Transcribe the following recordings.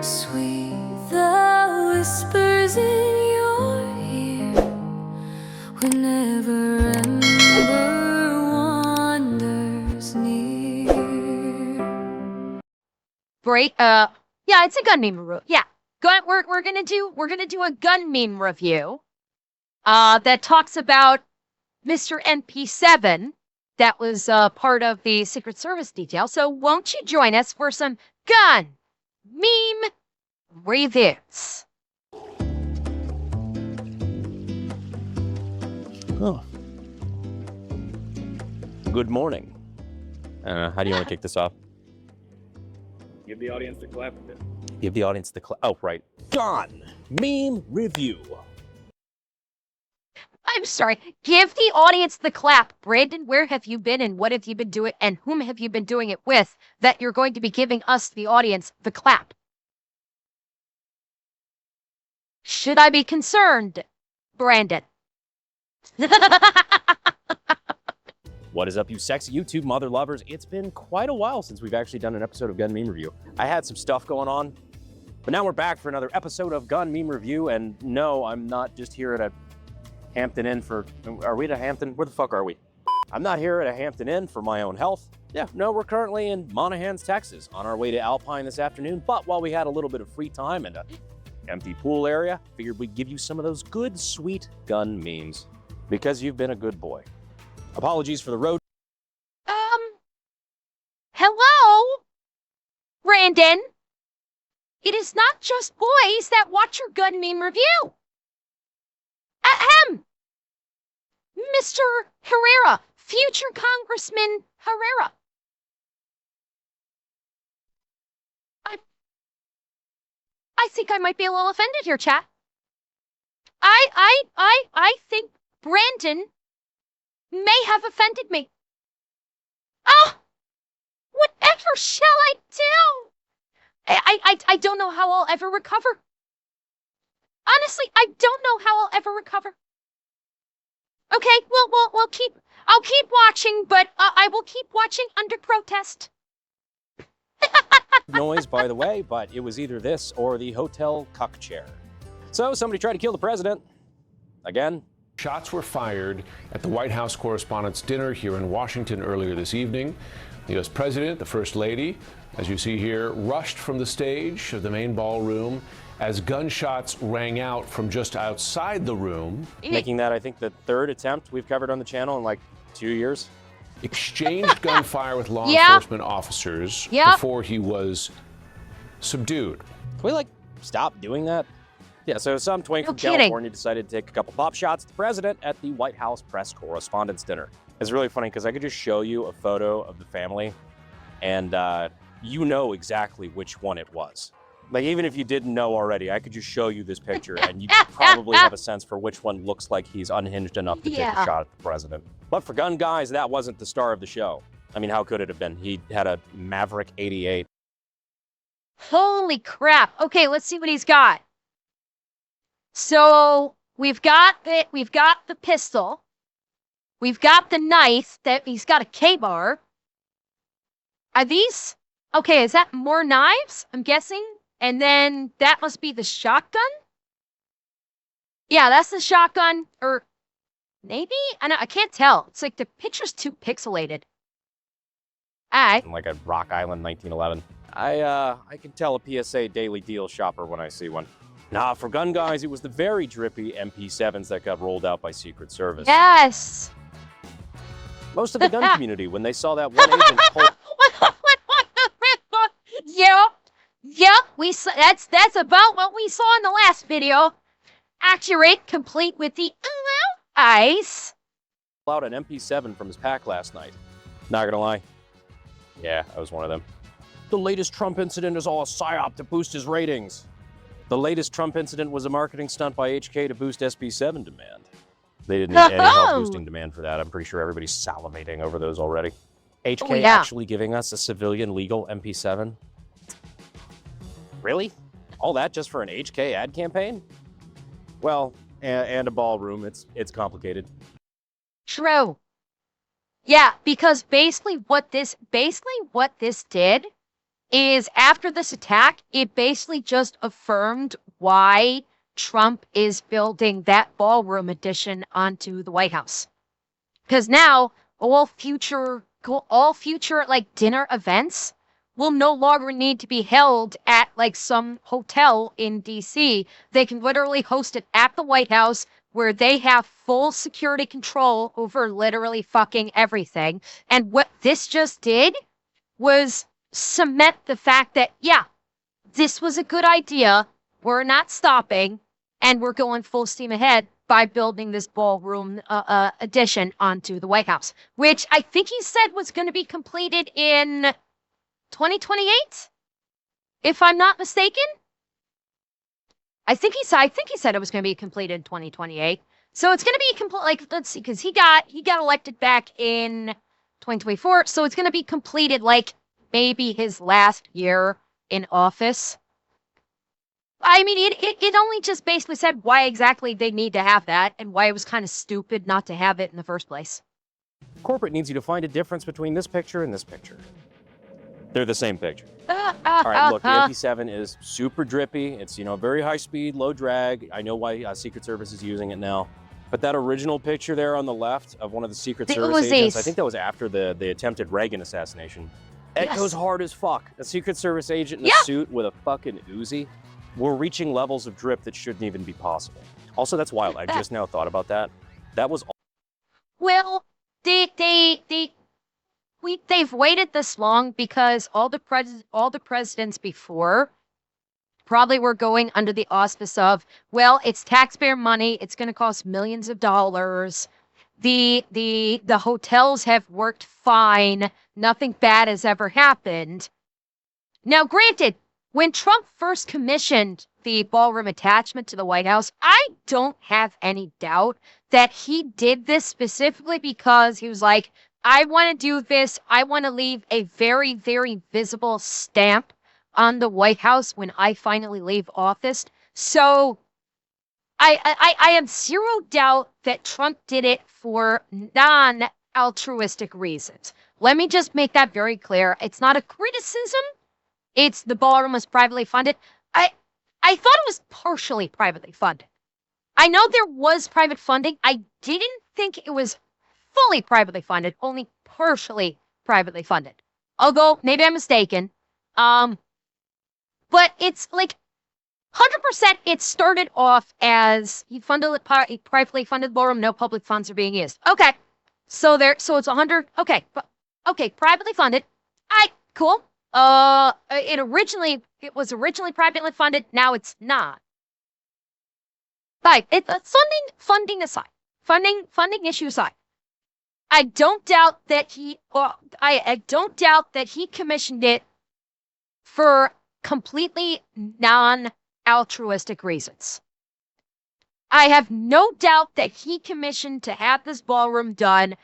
Sweet the whispers in your ear whenever ember wanders near. Great. Yeah, it's a gun meme review. Yeah, we're gonna do a gun meme review. That talks about Mr. NP7 that was part of the Secret Service detail. So won't you join us for some gun meme reviews? Oh. Good morning. How do you want to kick this off? Give the audience the clap a bit. Give the audience the clap. Oh, right. Gun meme review. I'm sorry. Give the audience the clap. Brandon, where have you been and what have you been doing and whom have you been doing it with that you're going to be giving us, the audience, the clap? Should I be concerned, Brandon? What is up, you sexy YouTube mother lovers? It's been quite a while since we've actually done an episode of Gun Meme Review. I had some stuff going on, but now we're back for another episode of Gun Meme Review, and no, I'm not just here at a Hampton Inn for... Are we at a Hampton? Where the fuck are we? I'm not here at a Hampton Inn for my own health. Yeah, no, we're currently in Monahans, Texas, on our way to Alpine this afternoon, but while we had a little bit of free time and an empty pool area, figured we'd give you some of those good, sweet gun memes, because you've been a good boy. Apologies for the road. Hello? Brandon? It is not just boys that watch your gun meme review. Ahem! Mr. Herrera, future Congressman Herrera. I think I might be a little offended here, chat. I think Brandon may have offended me. Oh! Whatever shall I do? I don't know how I'll ever recover. Honestly, I don't know how I'll ever recover. Okay, I'll keep watching, but I will keep watching under protest. Noise, by the way, but it was either this or the hotel cuck chair. So somebody tried to kill the president. Again. Shots were fired at the White House Correspondents' Dinner here in Washington earlier this evening. The U.S. President, the First Lady, as you see here, rushed from the stage of the main ballroom as gunshots rang out from just outside the room. Making that, I think, the third attempt we've covered on the channel in like 2 years. Exchanged gunfire with law enforcement officers before he was subdued. Can we, like, stop doing that? Yeah, so some twink from California decided to take a couple pop shots at the president at the White House Press Correspondents' Dinner. It's really funny because I could just show you a photo of the family and you know exactly which one it was. Like, even if you didn't know already, I could just show you this picture and you probably have a sense for which one looks like he's unhinged enough to take a shot at the president. But for Gun Guys, that wasn't the star of the show. I mean, how could it have been? He had a Maverick 88. Holy crap. Okay, let's see what he's got. So we've got the pistol. We've got the knife that he's got a K-bar. Are these? Okay, is that more knives? I'm guessing. And then that must be the shotgun? Yeah, that's the shotgun. Or maybe? I can't tell. It's like the picture's too pixelated. Like a Rock Island 1911. I can tell a PSA daily deal shopper when I see one. Nah, for Gun Guys, it was the very drippy MP7s that got rolled out by Secret Service. Yes! Most of the gun community, when they saw that one agent pull... Yep, that's about what we saw in the last video. Accurate, complete with the eyes. ...out an MP7 from his pack last night. Not gonna lie. Yeah, I was one of them. The latest Trump incident is all a psyop to boost his ratings. The latest Trump incident was a marketing stunt by HK to boost SB7 demand. They didn't need any help boosting demand for that. I'm pretty sure everybody's salivating over those already. HK actually giving us a civilian legal MP7? Really? All that just for an HK ad campaign? Well, and a ballroom. It's complicated. True. Yeah, because basically what this did is after this attack, it basically just affirmed why Trump is building that ballroom addition onto the White House. Because now all future like dinner events will no longer need to be held at like some hotel in DC. They can literally host it at the White House, where they have full security control over literally fucking everything. And what this just did was cement the fact that, yeah, this was a good idea. We're not stopping, and we're going full steam ahead by building this ballroom addition onto the White House, which I think he said was going to be completed in 2028, if I'm not mistaken. I think he said it was going to be completed in 2028. So it's going to be complete. Like, let's see, because he got elected back in 2024. So it's going to be completed like maybe his last year in office. I mean, it only just basically said why exactly they need to have that and why it was kind of stupid not to have it in the first place. Corporate needs you to find a difference between this picture and this picture. They're the same picture. All All right, look, the MP7 is super drippy. It's, very high speed, low drag. I know why Secret Service is using it now. But that original picture there on the left of one of the Secret Service agents, I think that was after the attempted Reagan assassination. It goes hard as fuck. A Secret Service agent in a suit with a fucking Uzi. We're reaching levels of drip that shouldn't even be possible. Also, that's wild. I just now thought about that. That was... Well, they've waited this long because all the presidents before probably were going under the auspice of, well, it's taxpayer money, it's going to cost millions of dollars. The hotels have worked fine. Nothing bad has ever happened. Now, granted, when Trump first commissioned the ballroom attachment to the White House, I don't have any doubt that he did this specifically because he was like, I want to do this. I want to leave a very, very visible stamp on the White House when I finally leave office. So I have zero doubt that Trump did it for non-altruistic reasons. Let me just make that very clear. It's not a criticism. It's the ballroom was privately funded. I thought it was partially privately funded. I know there was private funding. I didn't think it was fully privately funded, only partially privately funded. Although, maybe I'm mistaken. But it's like 100% it started off as he privately funded ballroom, no public funds are being used. Okay. So it's 100. Okay. Privately funded. Cool. It was originally privately funded. Now it's not. Like, funding aside, funding issue aside, I don't doubt that I don't doubt that he commissioned it for completely non-altruistic reasons. I have no doubt that he commissioned to have this ballroom done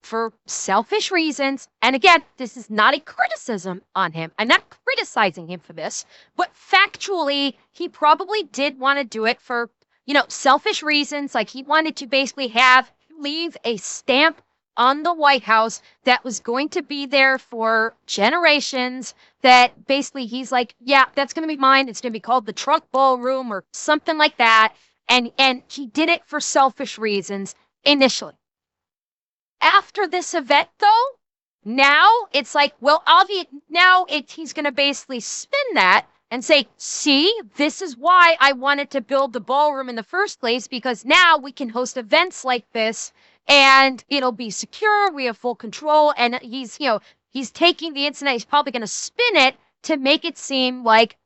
for selfish reasons. And again, this is not a criticism on him. I'm not criticizing him for this, but factually, he probably did want to do it for, selfish reasons. Like he wanted to basically leave a stamp on the White House that was going to be there for generations, that basically he's like, yeah, that's going to be mine. It's going to be called the Trump Ballroom or something like that. And he did it for selfish reasons initially. After this event, though, now it's like, well, he's going to basically spin that and say, see, this is why I wanted to build the ballroom in the first place, because now we can host events like this and it'll be secure. We have full control. And he's taking the incident. He's probably going to spin it to make it seem like,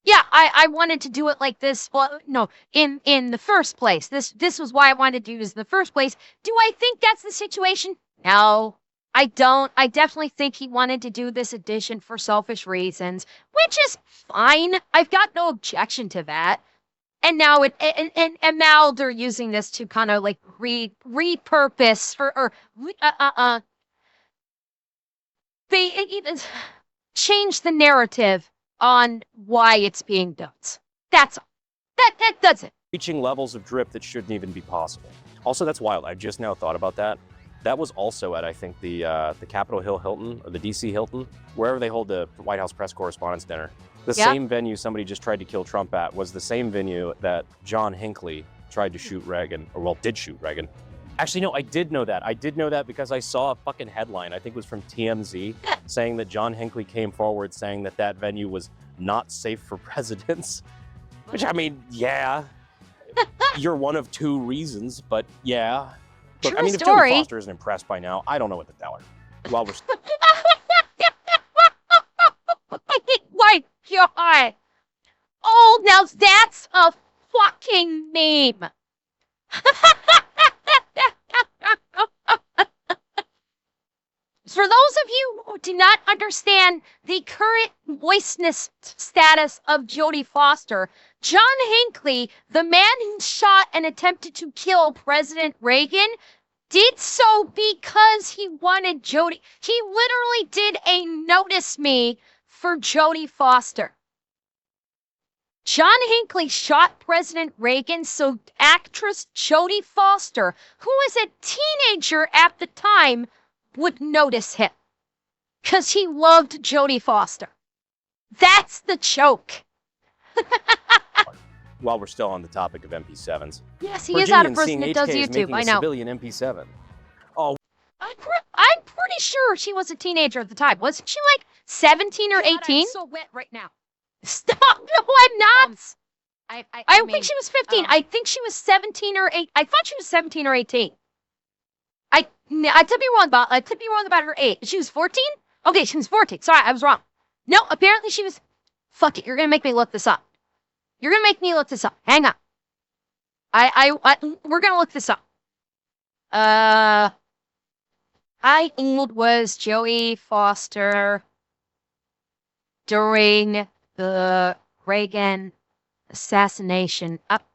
yeah, I wanted to do it like this. Well, no, in the first place. This was why I wanted to do this in the first place. Do I think that's the situation? No, I don't. I definitely think he wanted to do this addition for selfish reasons, which is fine. I've got no objection to that. And now now they're using this to kind of like repurpose or change the narrative on why it's being done. That's all. That does it. Reaching levels of drip that shouldn't even be possible. Also, that's wild. I just now thought about that. That was also at, I think, the Capitol Hill Hilton, or the DC Hilton, wherever they hold the White House press correspondence dinner. The same venue somebody just tried to kill Trump at was the same venue that John Hinckley tried to shoot Reagan, or well, did shoot Reagan. Actually, no, I did know that. I did know that because I saw a fucking headline, I think it was from TMZ, saying that John Hinckley came forward saying that that venue was not safe for presidents. Which, I mean, yeah. You're one of two reasons, but yeah. Look, I mean, if Jodie Foster isn't impressed by now, I don't know what to tell her. While we're My God. Oh, now that's a fucking meme. For those of you who do not understand the current voiceness status of Jodie Foster, John Hinckley, the man who shot and attempted to kill President Reagan, did so because he wanted Jodie. He literally did a notice me for Jodie Foster. John Hinckley shot President Reagan so actress Jodie Foster, who was a teenager at the time, would notice him. Because he loved Jodie Foster. That's the joke. While we're still on the topic of MP7s. Yes, he is out of prison. It does HK is YouTube. making I a know. civilian MP7. Oh, I'm pretty sure she was a teenager at the time. Wasn't she like 17 or 18? I'm so wet right now. Stop! No, I'm not. I mean, think she was 15. I think she was 17 or 8. I thought she was 17 or 18. I could be wrong about her age. She was 14? Okay, she was 14. Sorry, I was wrong. No, apparently she was. Fuck it. You're gonna make me look this up. You're gonna make me look this up. Hang on. We're gonna look this up. How old was Jodie Foster during the Reagan assassination? Up.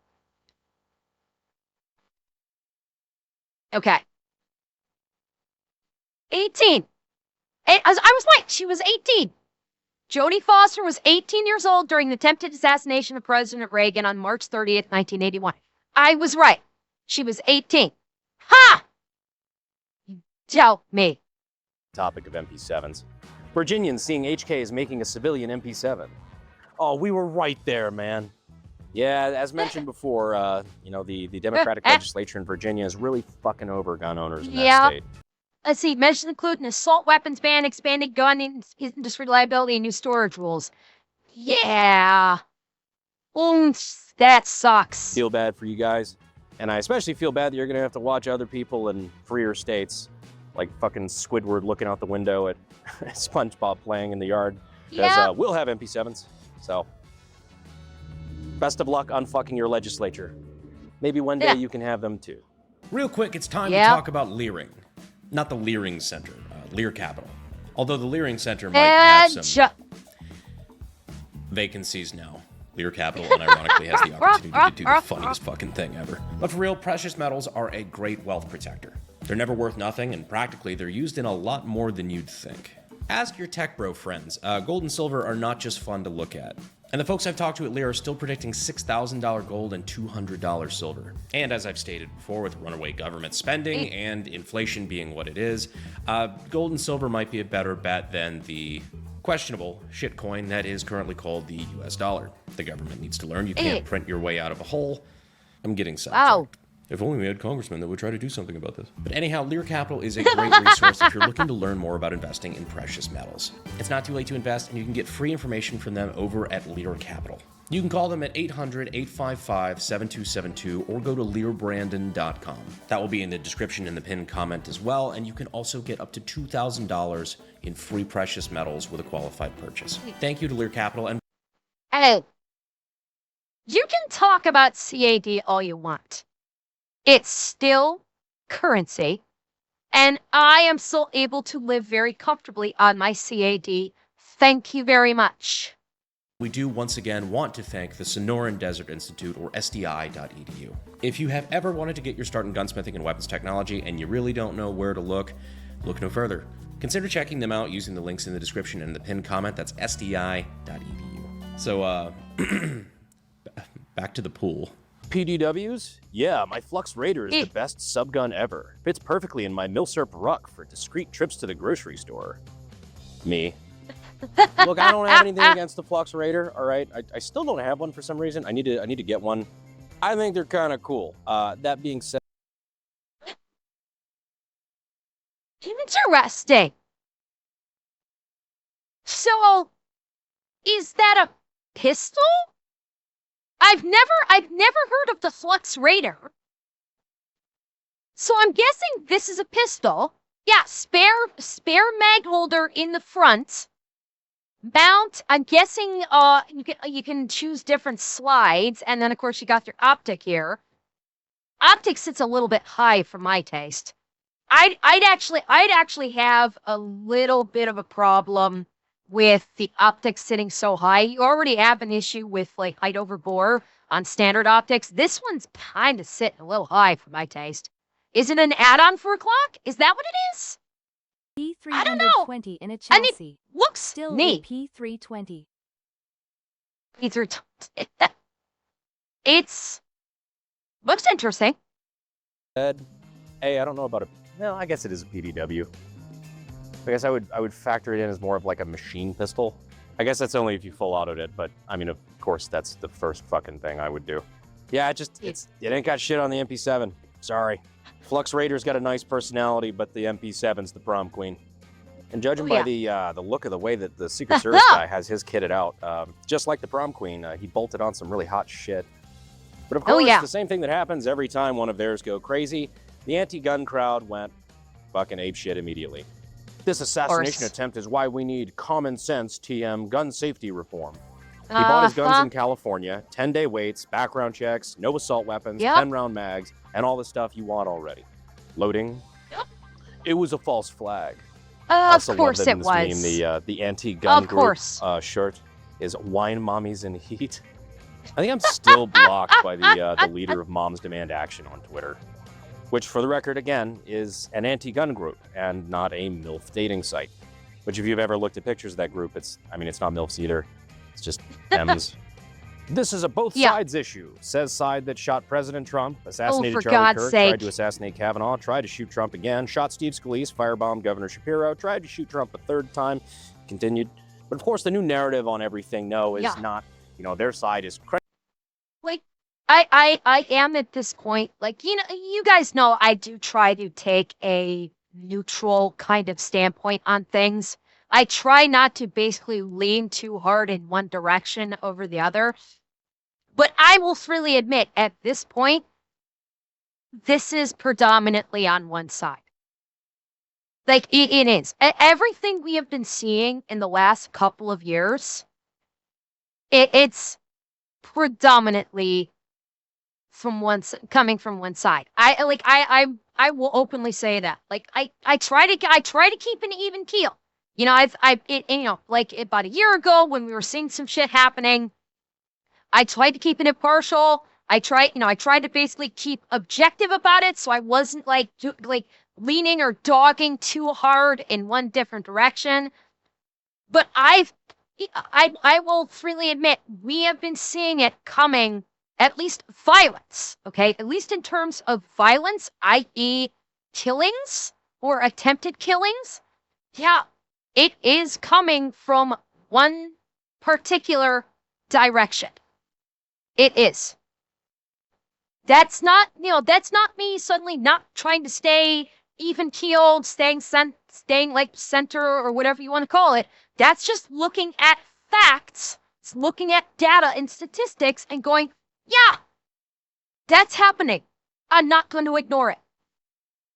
Okay. 18. I was right. She was 18. Jodie Foster was 18 years old during the attempted assassination of President Reagan on March 30th, 1981. I was right. She was 18. Ha! Tell me. topic of MP7s. Virginians seeing HK is making a civilian MP7. Oh, we were right there, man. Yeah, as mentioned before, you know, the Democratic legislature in Virginia is really fucking over gun owners in that state. Let's see. Measures include an assault weapons ban, expanded gun industry liability, and new storage rules. Yeah. That sucks. Feel bad for you guys. And I especially feel bad that you're going to have to watch other people in freer states, like fucking Squidward looking out the window at SpongeBob playing in the yard. Because we'll have MP7s. So, best of luck unfucking your legislature. Maybe one day you can have them too. Real quick, it's time to talk about Leering. Not the Leering Center, Lear Capital. Although the Leering Center might have some vacancies now. Lear Capital unironically has the opportunity to do the funniest fucking thing ever. But for real, precious metals are a great wealth protector. They're never worth nothing, and practically they're used in a lot more than you'd think. Ask your tech bro friends. Gold and silver are not just fun to look at. And the folks I've talked to at Lear are still predicting $6,000 gold and $200 silver. And as I've stated before, with runaway government spending and inflation being what it is, gold and silver might be a better bet than the questionable shitcoin that is currently called the US dollar. The government needs to learn you can't print your way out of a hole. I'm getting sidetracked. If only we had congressmen that would try to do something about this. But anyhow, Lear Capital is a great resource if you're looking to learn more about investing in precious metals. It's not too late to invest, and you can get free information from them over at Lear Capital. You can call them at 800-855-7272 or go to learbrandon.com. That will be in the description and the pinned comment as well, and you can also get up to $2,000 in free precious metals with a qualified purchase. Thank you to Lear Capital. And hey, you can talk about CAD all you want. It's still currency, and I am still able to live very comfortably on my CAD. Thank you very much. we do once again want to thank the Sonoran Desert Institute, or SDI.edu. If you have ever wanted to get your start in gunsmithing and weapons technology and you really don't know where to look no further. Consider checking them out using the links in the description and the pinned comment. That's SDI.edu. So, back to the pool. PDWs? Yeah, my Flux Raider is Eh. the best subgun ever. Fits perfectly in my Milsurp ruck for discreet trips to the grocery store. Me. Look, I don't have anything against the Flux Raider, all right? I still don't have one for some reason. I need to get one. I think they're kind of cool. That being said, Interesting. So, is that a pistol? I've never heard of the Flux Raider. So I'm guessing this is a pistol. Yeah, spare mag holder in the front. Mount, I'm guessing you can choose different slides, and then of course you got your optic here. Optic sits a little bit high for my taste. I'd actually have a little bit of a problem with the optics sitting so high. You already have an issue with like height over bore on standard optics. This one's kind of sitting a little high for my taste. Is it an add-on for a clock? Is that what it is? I don't know. P320 in a And it chassis. looks Still neat. a P320. It's looks interesting. hey, I don't know about a. No, I guess it is a PDW. I guess I would factor it in as more of like a machine pistol. I guess that's only if you full autoed it, but I mean, of course, that's the first fucking thing I would do. Yeah, it ain't got shit on the MP7. Sorry. Flux Raider's got a nice personality, but the MP7's the prom queen. And judging by the look of the way that the Secret Service guy has his kitted out, just like the prom queen, he bolted on some really hot shit. But of course, the same thing that happens every time one of theirs go crazy, the anti-gun crowd went fucking apeshit immediately. This assassination attempt is why we need common sense TM gun safety reform. He bought his guns in California, 10-day waits, background checks, no assault weapons, 10-round mags, and all the stuff you want already. Loading. It was a false flag. Of course it was. Meme, the anti-gun group shirt is Wine Mommies in Heat. I think I'm still blocked by the leader of Moms Demand Action on Twitter. Which, for the record, again, is an anti-gun group and not a MILF dating site. Which, if you've ever looked at pictures of that group, it's not MILFs either. It's just M's. This is a both sides issue. Says side that shot President Trump, assassinated Charlie Kirk, tried to assassinate Kavanaugh, tried to shoot Trump again, shot Steve Scalise, firebombed Governor Shapiro, tried to shoot Trump a third time, continued. But of course, the new narrative on everything, is not, their side is crazy. Like, I am at this point, like, you guys know I do try to take a neutral kind of standpoint on things. I try not to basically lean too hard in one direction over the other. But I will freely admit, at this point, this is predominantly on one side. Like, it is. Everything we have been seeing in the last couple of years, it's predominantly coming from one side. I will openly say that. Like, I try to keep an even keel. Like about a year ago when we were seeing some shit happening, I tried to keep it impartial. I tried to basically keep objective about it, so I wasn't like leaning or dogging too hard in one different direction. But I will freely admit we have been seeing it coming. At least violence, okay? At least in terms of violence, i.e. killings or attempted killings. Yeah, it is coming from one particular direction. It is. That's not me suddenly not trying to stay even keeled, staying like center or whatever you want to call it. That's just looking at facts. It's looking at data and statistics and going, yeah, that's happening. I'm not going to ignore it.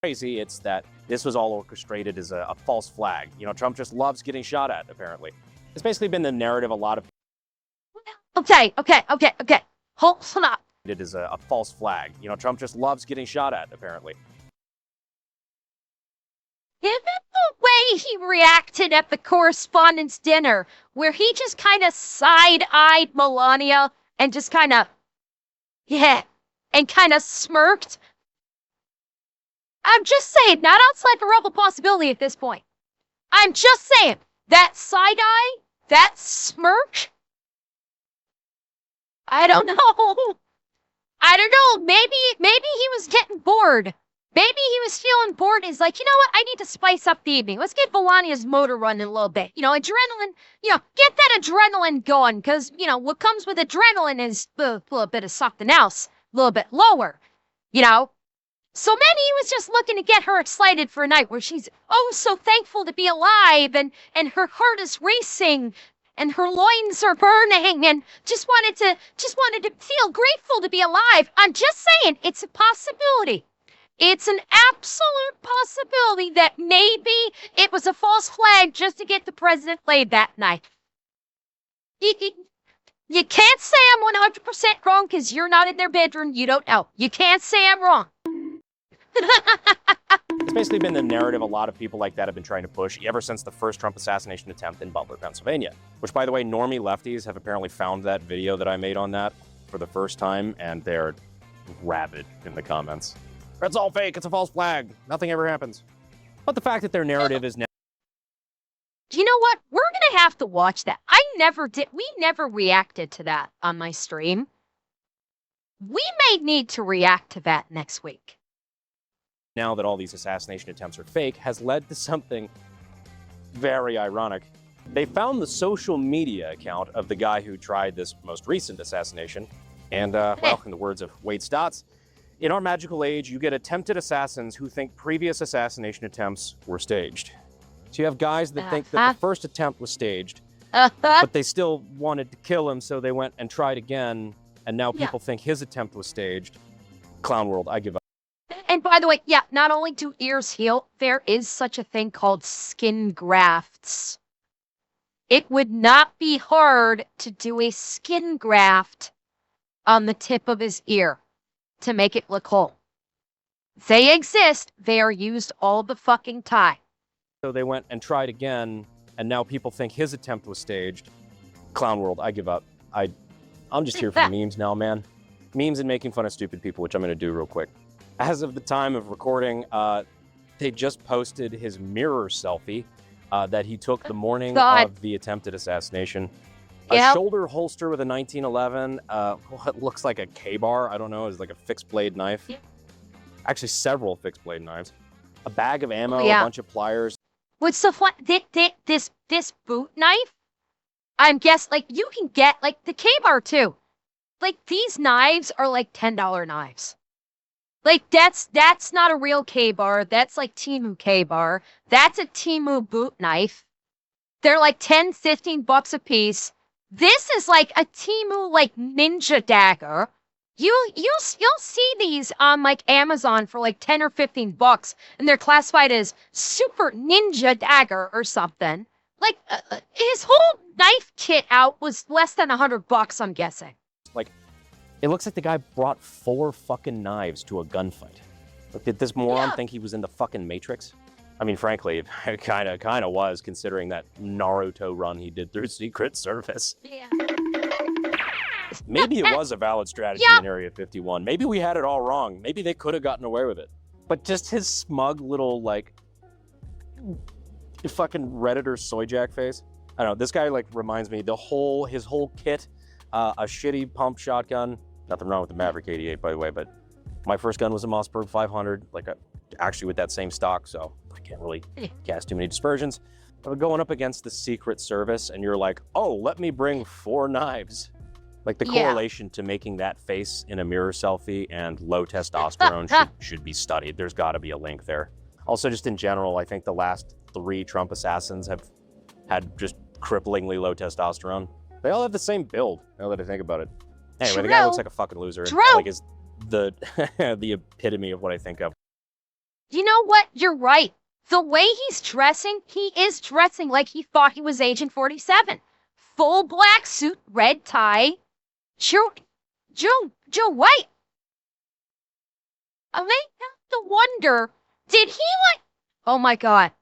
Crazy, it's that this was all orchestrated as a false flag. Trump just loves getting shot at, apparently. It's basically been the narrative a lot of... Okay. Hold on. It is a false flag. Trump just loves getting shot at, apparently. Given the way he reacted at the correspondence dinner, where he just kind of side-eyed Melania and just kind of... and kind of smirked. I'm just saying, not outside the realm of possibility at this point. I'm just saying, that side eye, that smirk, I don't know. I don't know. Maybe he was getting bored. Maybe he was feeling bored. He's like, you know what? I need to spice up the evening. Let's get Valania's motor running a little bit. You know, adrenaline. You know, get that adrenaline going. Because, you know, what comes with adrenaline is a little bit of something else. A little bit lower. You know? So maybe he was just looking to get her excited for a night where she's, oh, so thankful to be alive. And her heart is racing. And her loins are burning, and just wanted to feel grateful to be alive. I'm just saying, it's a possibility. It's an absolute possibility that maybe it was a false flag just to get the president laid that night. You can't say I'm 100% wrong because you're not in their bedroom. You don't know. You can't say I'm wrong. It's basically been the narrative a lot of people like that have been trying to push ever since the first Trump assassination attempt in Butler, Pennsylvania. Which, by the way, normie lefties have apparently found that video that I made on that for the first time, and they're rabid in the comments. It's all fake. It's a false flag. Nothing ever happens. But the fact that their narrative is now... You know what? We're going to have to watch that. We never reacted to that on my stream. We may need to react to that next week. Now that all these assassination attempts are fake, has led to something very ironic. They found the social media account of the guy who tried this most recent assassination. And, well, in the words of Wade Stotts, in our magical age, you get attempted assassins who think previous assassination attempts were staged. So you have guys that think that the first attempt was staged, but they still wanted to kill him, so they went and tried again, and now people think his attempt was staged. Clown world, I give up. And by the way, yeah, not only do ears heal, there is such a thing called skin grafts. It would not be hard to do a skin graft on the tip of his ear to make it look whole. They exist. They are used all the fucking time. So they went and tried again, and now people think his attempt was staged. Clown world, I give up. I'm just here for the memes now, man. Memes and making fun of stupid people, which I'm going to do real quick. As of the time of recording, they just posted his mirror selfie that he took the morning of the attempted assassination. A shoulder holster with a 1911, what looks like a K-bar, I don't know, is like a fixed blade knife. Yep. Actually, several fixed blade knives. A bag of ammo, a bunch of pliers. What's the this boot knife? I'm guessing, like, you can get, like, the K-bar, too. Like, these knives are, like, $10 knives. Like, that's not a real K-bar. That's, like, Temu K-bar. That's a Temu boot knife. They're, like, 10, 15 bucks a piece. This is, like, a Temu, like, ninja dagger. You'll see these on, like, Amazon for, like, 10 or 15 bucks, and they're classified as super ninja dagger or something. Like, his whole knife kit out was less than $100, I'm guessing. Like, it looks like the guy brought 4 fucking knives to a gunfight. Like, did this moron think he was in the fucking Matrix? I mean, frankly, it kind of was, considering that Naruto run he did through Secret Service. Yeah. Maybe it was a valid strategy in Area 51. Maybe we had it all wrong. Maybe they could have gotten away with it. But just his smug little, like, fucking Redditor soy jack face. I don't know, this guy, like, reminds me, his whole kit, a shitty pump shotgun. Nothing wrong with the Maverick 88, by the way, but my first gun was a Mossberg 500, like, actually with that same stock, so I can't really cast too many dispersions. But going up against the Secret Service, and you're like, oh, let me bring 4 knives. Like, the correlation to making that face in a mirror selfie and low testosterone should be studied. There's got to be a link there. Also, just in general, I think the last 3 Trump assassins have had just cripplingly low testosterone. They all have the same build, now that I think about it. Anyway, the guy looks like a fucking loser. And, like, is the epitome of what I think of. You know what? You're right. The way he's dressing, he is dressing like he thought he was Agent 47. Full black suit, red tie. Joe White. I may have to wonder, did he, like, oh my God,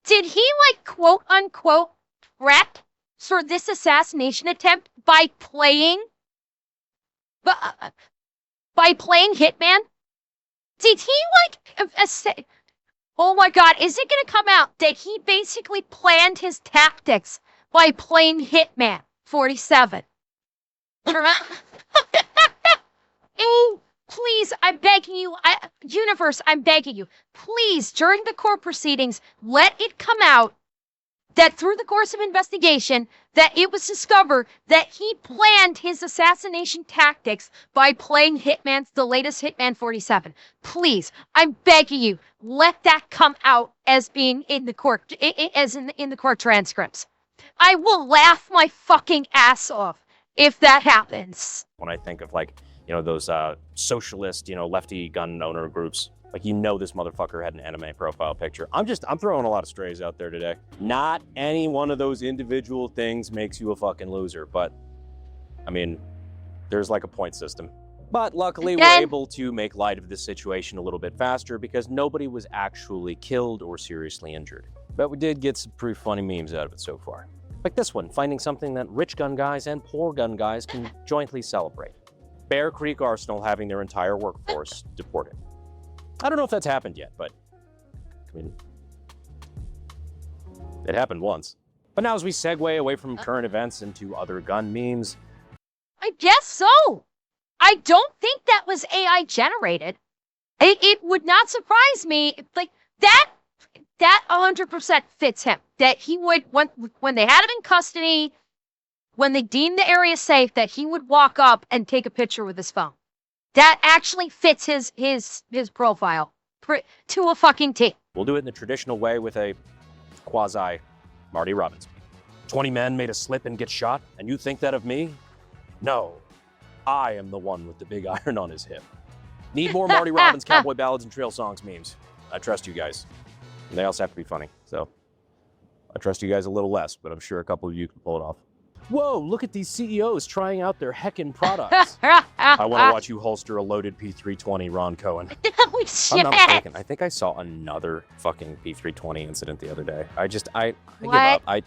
did he, like, quote unquote prep for this assassination attempt by playing Hitman? Did he, like, oh my God, is it gonna come out that he basically planned his tactics by playing Hitman 47? Please, I'm begging you, universe, I'm begging you, please, during the court proceedings, let it come out that through the course of investigation, that it was discovered that he planned his assassination tactics by playing the latest Hitman 47. Please, I'm begging you, let that come out as being in the court, as in the court transcripts. I will laugh my fucking ass off if that happens. When I think of like, you know, those socialist, you know, lefty gun owner groups, like, this motherfucker had an anime profile picture. I'm throwing a lot of strays out there today. Not any one of those individual things makes you a fucking loser, but I mean, there's like a point system. But luckily, we're able to make light of this situation a little bit faster because nobody was actually killed or seriously injured. But we did get some pretty funny memes out of it so far. Like this one, finding something that rich gun guys and poor gun guys can jointly celebrate. Bear Creek Arsenal having their entire workforce deported. I don't know if that's happened yet, but I mean, it happened once. But now as we segue away from current events into other gun memes. I guess so. I don't think that was AI generated. It would not surprise me. Like, that 100% fits him. That he would, when they had him in custody, when they deemed the area safe, that he would walk up and take a picture with his phone. That actually fits his profile to a fucking T. We'll do it in the traditional way with a quasi Marty Robbins. 20 men made a slip and get shot, and you think that of me? No, I am the one with the big iron on his hip. Need more Marty Robbins cowboy ballads and trail songs memes. I trust you guys. And they also have to be funny, so I trust you guys a little less, but I'm sure a couple of you can pull it off. Whoa, look at these CEOs trying out their heckin' products. I want to watch you holster a loaded P320, Ron Cohen. Holy shit. I'm not mistaken. I think I saw another fucking P320 incident the other day. I give up. I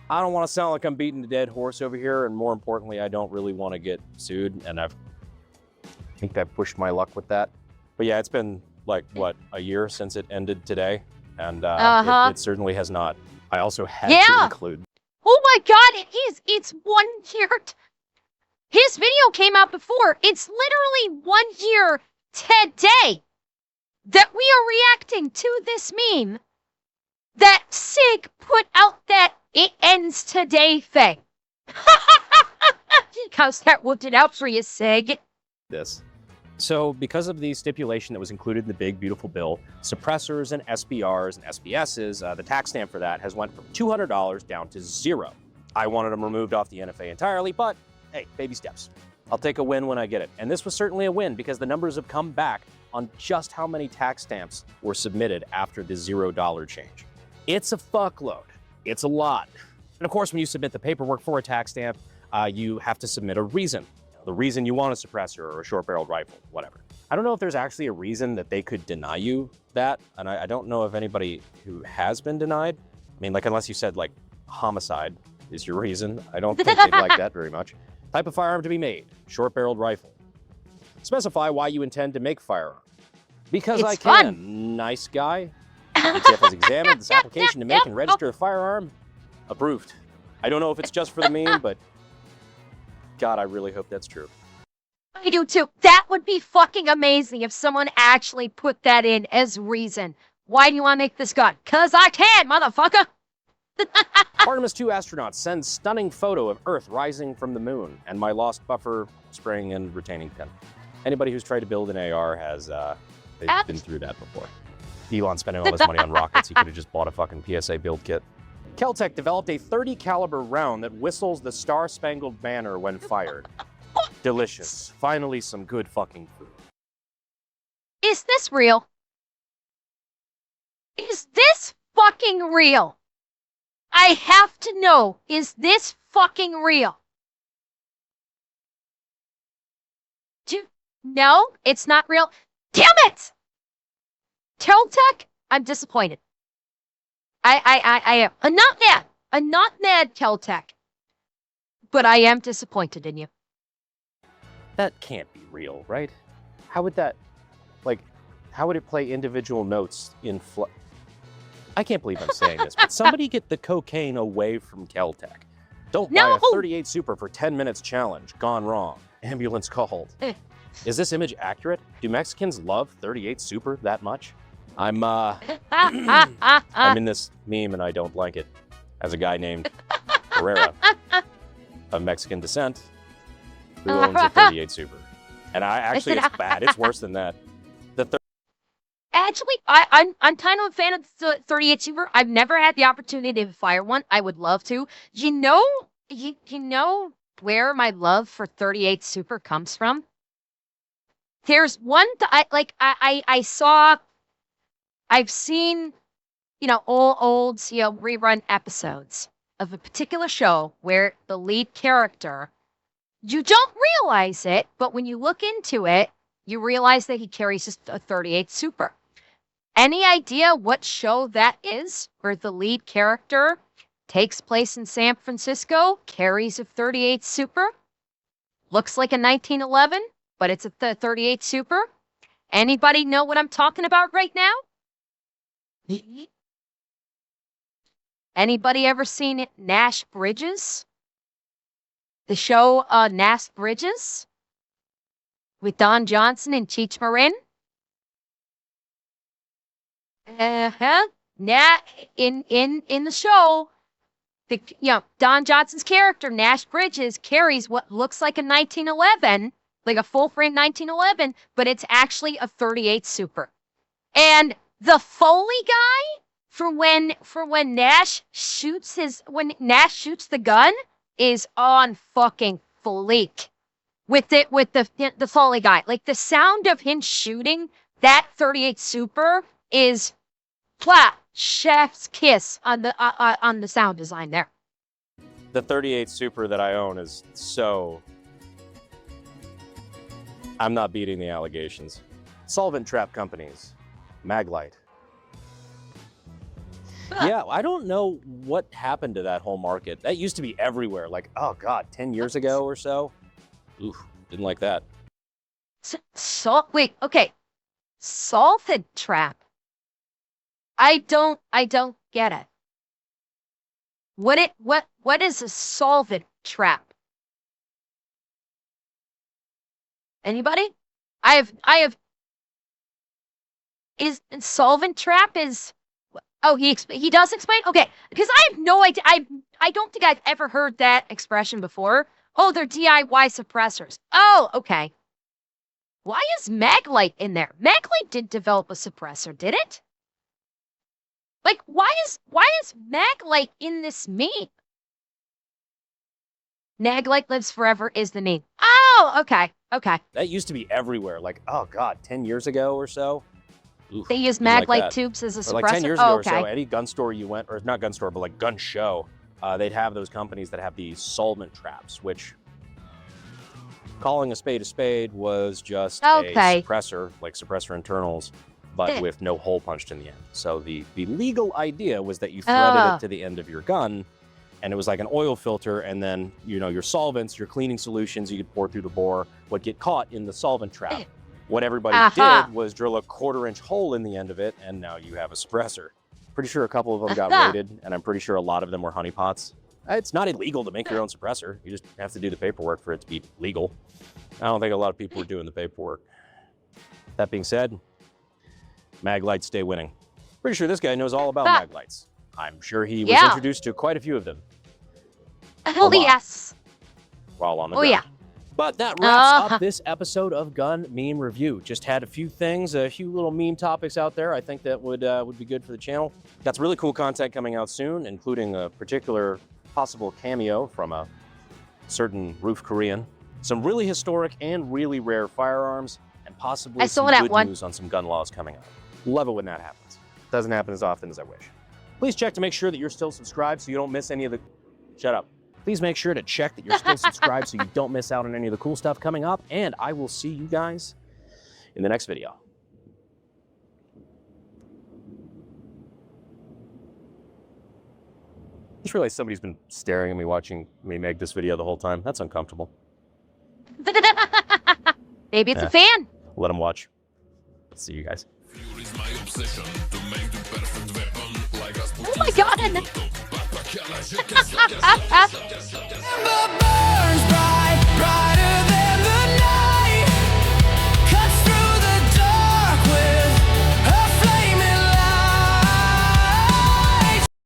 don't want to sound like I'm beating a dead horse over here, and more importantly, I don't really want to get sued, and I think I pushed my luck with that. But yeah, it's been like, what, a year since it ended today, and it certainly has not. I also had to include. Oh my God, it's 1 year. His video came out before. It's literally 1 year today that we are reacting to this meme that Sig put out that it ends today thing. How's that worked it out for you, Sig? So because of the stipulation that was included in the big, beautiful bill, suppressors and SBRs and SBSs, the tax stamp for that has went from $200 down to $0. I wanted them removed off the NFA entirely, but hey, baby steps. I'll take a win when I get it. And this was certainly a win because the numbers have come back on just how many tax stamps were submitted after the $0 change. It's a fuckload. It's a lot. And of course, when you submit the paperwork for a tax stamp, you have to submit a reason. The reason you want a suppressor or a short-barreled rifle, whatever. I don't know if there's actually a reason that they could deny you that, and I don't know of anybody who has been denied. I mean, like, unless you said, like, homicide is your reason. I don't think they'd like that very much. Type of firearm to be made, short-barreled rifle. Specify why you intend to make firearm. Because I can, fun. Nice guy. ATF has examined this application to make and register a firearm. Approved. I don't know if it's just for the meme, but God, I really hope that's true. I do too. That would be fucking amazing if someone actually put that in as reason. Why do you want to make this gun? 'Cause I can, motherfucker! Artemis 2 astronauts send stunning photo of Earth rising from the moon and my lost buffer, spring, and retaining pin. Anybody who's tried to build an AR has they've been through that before. Elon spending all his money on rockets, he could have just bought a fucking PSA build kit. Keltec developed a 30 caliber round that whistles the Star-Spangled Banner when fired. Delicious. Finally, some good fucking food. Is this real? Is this fucking real? I have to know, is this fucking real? No, it's not real. Damn it! Keltec, I'm disappointed. I am. I'm not mad. I'm not mad, Keltec. But I am disappointed in you. That can't be real, right? How would that, like, how would it play individual notes in I can't believe I'm saying this, but somebody get the cocaine away from Keltec. Don't buy a 38 Super for 10 minutes challenge. Gone wrong. Ambulance called. Is this image accurate? Do Mexicans love 38 Super that much? I'm in this meme and I don't like it. As a guy named Herrera of Mexican descent who owns a 38 Super. And it's bad. It's worse than that. Actually, I'm kind of a fan of the 38 Super. I've never had the opportunity to fire one. I would love to. You know where my love for 38 Super comes from? There's one I've seen, old rerun episodes of a particular show where the lead character, you don't realize it, but when you look into it, you realize that he carries a 38 Super. Any idea what show that is, where the lead character takes place in San Francisco, carries a 38 Super? Looks like a 1911, but it's a 38 Super. Anybody know what I'm talking about right now? Anybody ever seen Nash Bridges? The show Nash Bridges? With Don Johnson and Cheech Marin? In the show, Don Johnson's character, Nash Bridges, carries what looks like a 1911, like a full-frame 1911, but it's actually a 38 Super. And the Foley guy for when Nash shoots the gun is on fucking fleek with the Foley guy. Like the sound of him shooting that 38 Super is chef's kiss on the sound design there. The 38 Super that I own is so... I'm not beating the allegations. Solvent trap companies. Maglite. Yeah, I don't know what happened to that whole market. That used to be everywhere. Like, oh God, 10 years ago or so. Oof, didn't like that. Wait, okay. Solvent trap. I don't get it. What is a solvent trap? Anybody? I have. Is solvent trap is? Oh, he does explain. Okay, because I have no idea. I don't think I've ever heard that expression before. Oh, they're DIY suppressors. Oh, okay. Why is Maglite in there? Maglite didn't develop a suppressor, did it? Like, why is Maglite in this meme? Maglite lives forever is the meme. Oh, okay. That used to be everywhere. Like, oh God, 10 years ago or so. Oof, they use Maglite tubes as a suppressor. Or like 10 years ago or so, any gun store you went, or not gun store, but like gun show, they'd have those companies that have these solvent traps, which calling a spade was just a suppressor, like suppressor internals, but with no hole punched in the end. So the legal idea was that you threaded it to the end of your gun, and it was like an oil filter, and then, your solvents, your cleaning solutions you could pour through the bore would get caught in the solvent trap. What everybody did was drill a 1/4-inch hole in the end of it, and now you have a suppressor. Pretty sure a couple of them got raided, and I'm pretty sure a lot of them were honeypots. It's not illegal to make your own suppressor. You just have to do the paperwork for it to be legal. I don't think a lot of people were doing the paperwork. That being said, Maglites stay winning. Pretty sure this guy knows all about Maglites. I'm sure he was introduced to quite a few of them. Oh, yes. While on the ground. But that wraps up this episode of Gun Meme Review. Just had a few things, a few little meme topics out there I think that would be good for the channel. Got some really cool content coming out soon, including a particular possible cameo from a certain roof Korean, some really historic and really rare firearms, and possibly some good news on some gun laws coming up. Love it when that happens. Doesn't happen as often as I wish. Please check to make sure that you're still subscribed so you don't miss any of the... Shut up. Please make sure to check that you're still subscribed so you don't miss out on any of the cool stuff coming up, and I will see you guys in the next video. I just realized somebody's been staring at me watching me make this video the whole time. That's uncomfortable. Maybe it's a fan. Let them watch. See you guys. Oh my God! Burns bright, bright.